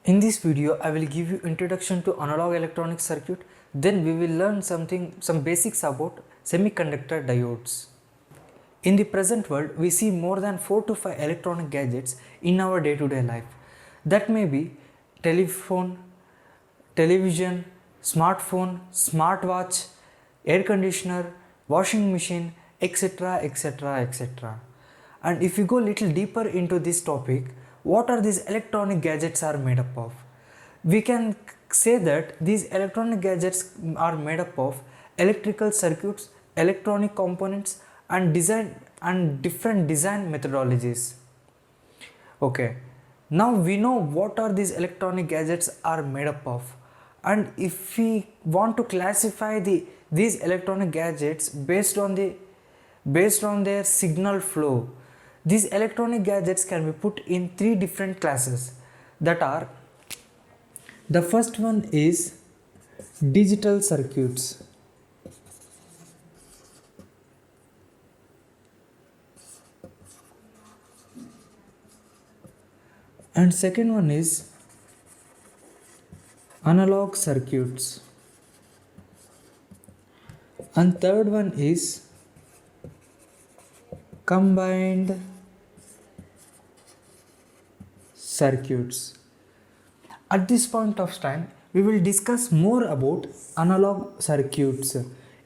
In this video, I will give you introduction to analog electronic circuit. Then we will learn some basics about semiconductor diodes. In the present world, we see more than 4 to 5 electronic gadgets in our day-to-day life. That may be telephone, television, smartphone, smartwatch, air conditioner, washing machine, etc, etc, etc. And if you go little deeper into this topic, what are these electronic gadgets are made up of? We can say that these electronic gadgets are made up of electrical circuits, electronic components, and different design methodologies. Okay, now we know what are these electronic gadgets are made up of, and if we want to classify these electronic gadgets based on their signal flow, these electronic gadgets can be put in 3 different classes. That are, the first one is digital circuits. And second one is analog circuits. And third one is combined circuits. At this point of time, we will discuss more about analog circuits.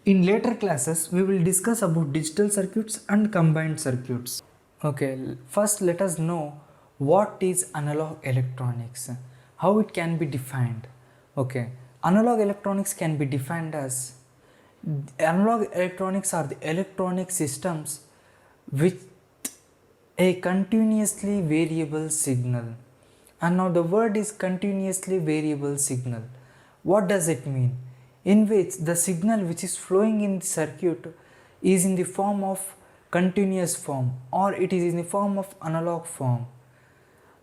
In later classes, we will discuss about digital circuits and combined circuits. Okay, first let us know what is analog electronics, how it can be defined. Okay, analog electronics can be defined as, analog electronics are the electronic systems with a continuously variable signal. And now the word is continuously variable signal. What does it mean? In which the signal which is flowing in the circuit is in the form of continuous form, or it is in the form of analog form.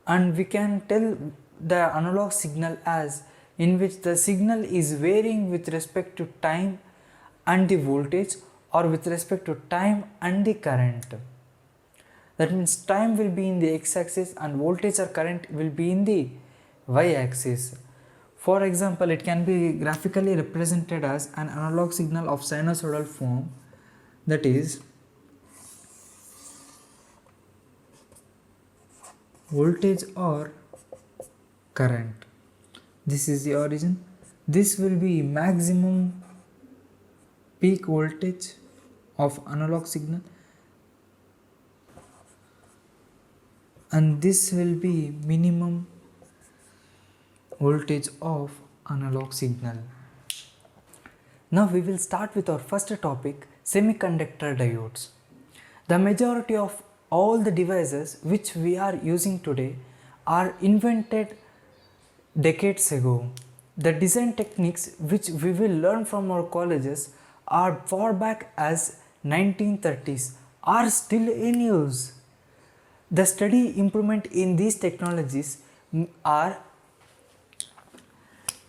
And we can tell the analog signal as in which the signal is varying with respect to time and the voltage, or with respect to time and the current. That means time will be in the x-axis and voltage or current will be in the y-axis. For example, it can be graphically represented as an analog signal of sinusoidal form, that is voltage or current. This is the origin. This will be maximum peak voltage of analog signal, and this will be minimum voltage of analog signal. Now we will start with our first topic, semiconductor diodes. The majority of all the devices which we are using today are invented decades ago. The design techniques which we will learn from our colleges are far back as 1930s are still in use. The steady improvement in these technologies are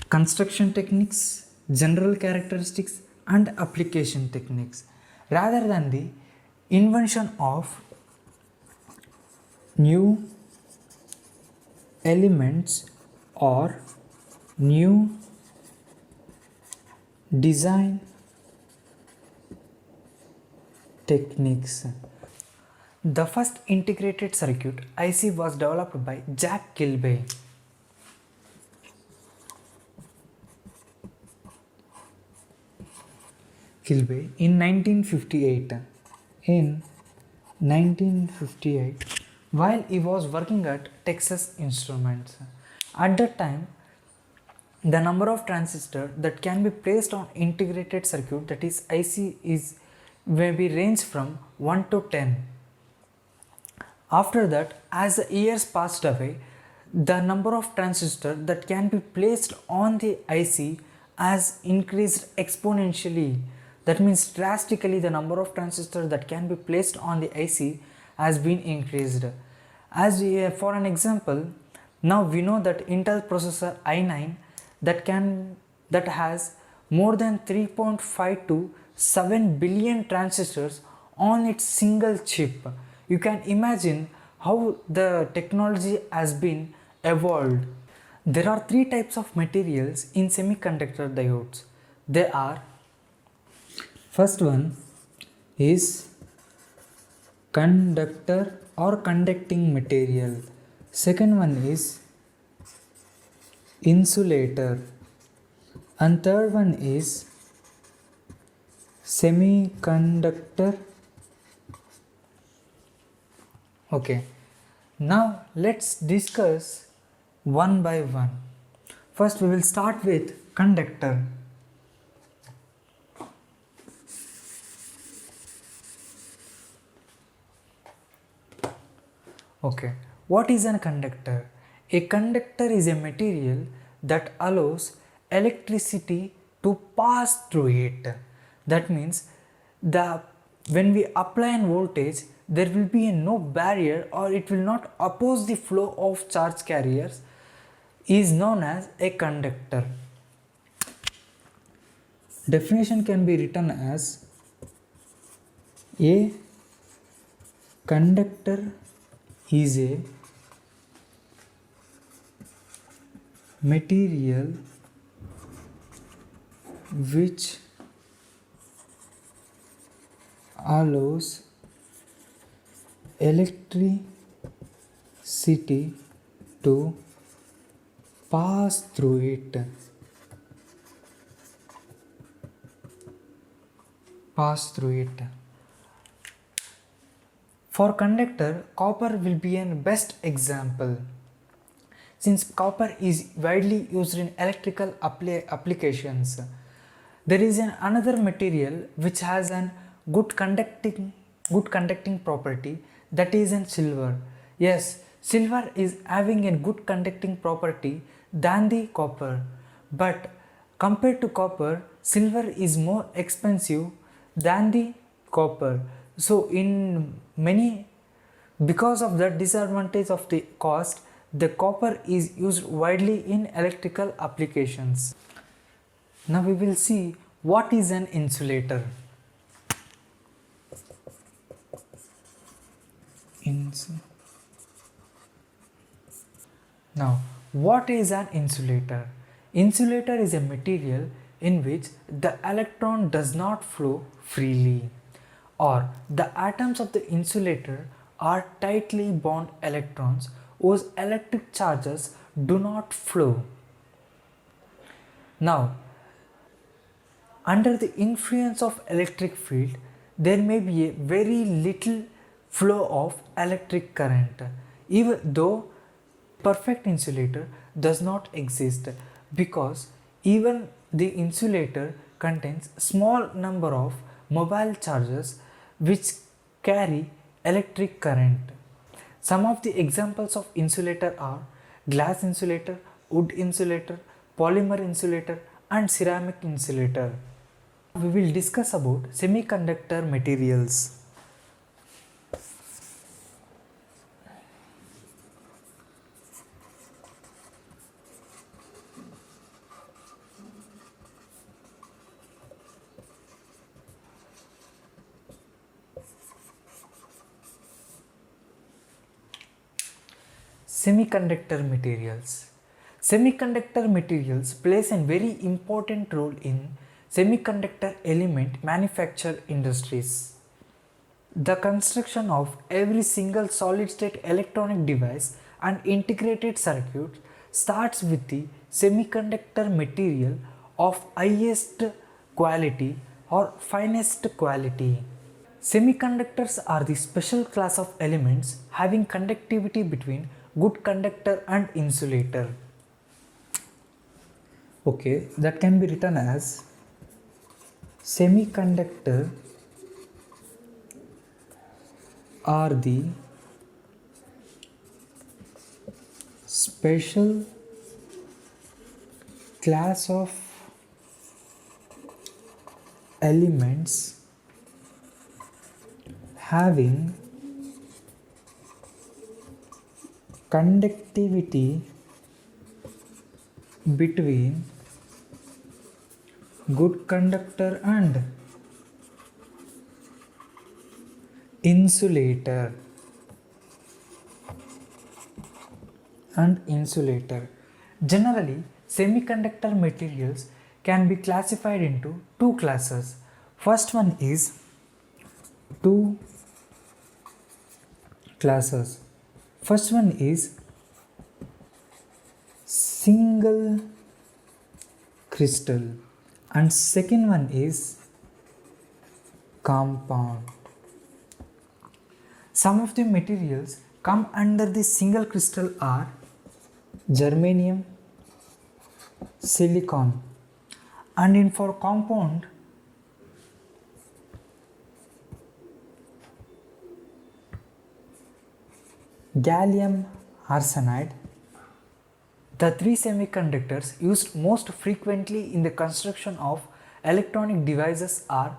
construction techniques, general characteristics, and application techniques, rather than the invention of new elements or new design techniques. The first integrated circuit IC was developed by Jack Kilby. In 1958. In 1958, while he was working at Texas Instruments. At that time, the number of transistors that can be placed on integrated circuit, that is IC, is maybe range from 1 to 10. After that, as the years passed away, the number of transistors that can be placed on the IC has increased exponentially. That means drastically the number of transistors that can be placed on the IC has been increased. For an example, now we know that Intel processor i9 that has more than 3.5 to 7 billion transistors on its single chip. You can imagine how the technology has been evolved. There are three types of materials in semiconductor diodes. They are, first one is conductor or conducting material. Second one is insulator. And third one is semiconductor. Okay, now let's discuss one by one. First we will start with conductor. Okay, what is a conductor? A conductor is a material that allows electricity to pass through it. That means when we apply an voltage, there will be no barrier or it will not oppose the flow of charge carriers, is known as a conductor. Definition can be written as a conductor is a material which allows electricity to pass through it. For conductor, copper will be a best example. Since copper is widely used in electrical applications, there is another material which has a good conducting property, that is in silver. Yes, silver is having a good conducting property than the copper, but compared to copper, silver is more expensive than the copper. So because of the disadvantage of the cost, the copper is used widely in electrical applications. Now we will see what is an insulator. Now, what is an insulator? Insulator is a material in which the electron does not flow freely, or the atoms of the insulator are tightly bound electrons whose electric charges do not flow. Now, under the influence of electric field, there may be a very little flow of electric current, even though perfect insulator does not exist, because even the insulator contains small number of mobile charges which carry electric current. Some of the examples of insulator are glass insulator, wood insulator, polymer insulator and ceramic insulator. We will discuss about semiconductor materials. Semiconductor materials. Semiconductor materials plays a very important role in semiconductor element manufacture industries. The construction of every single solid state electronic device and integrated circuit starts with the semiconductor material of highest quality or finest quality. Semiconductors are the special class of elements having conductivity between good conductor and insulator. Okay, that can be written as semiconductor are the special class of elements having conductivity between good conductor and insulator. Generally, semiconductor materials can be classified into two classes. First one is two classes. First one is single crystal and second one is compound. Some of the materials come under the single crystal are germanium, silicon, and in for compound gallium arsenide. The three semiconductors used most frequently in the construction of electronic devices are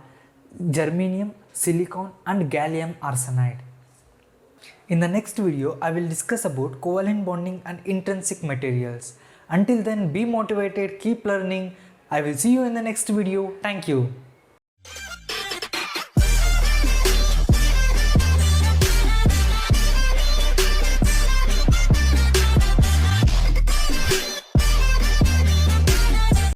germanium, silicon, and gallium arsenide. In the next video, I will discuss about covalent bonding and intrinsic materials. Until then, be motivated, keep learning. I will see you in the next video. Thank you.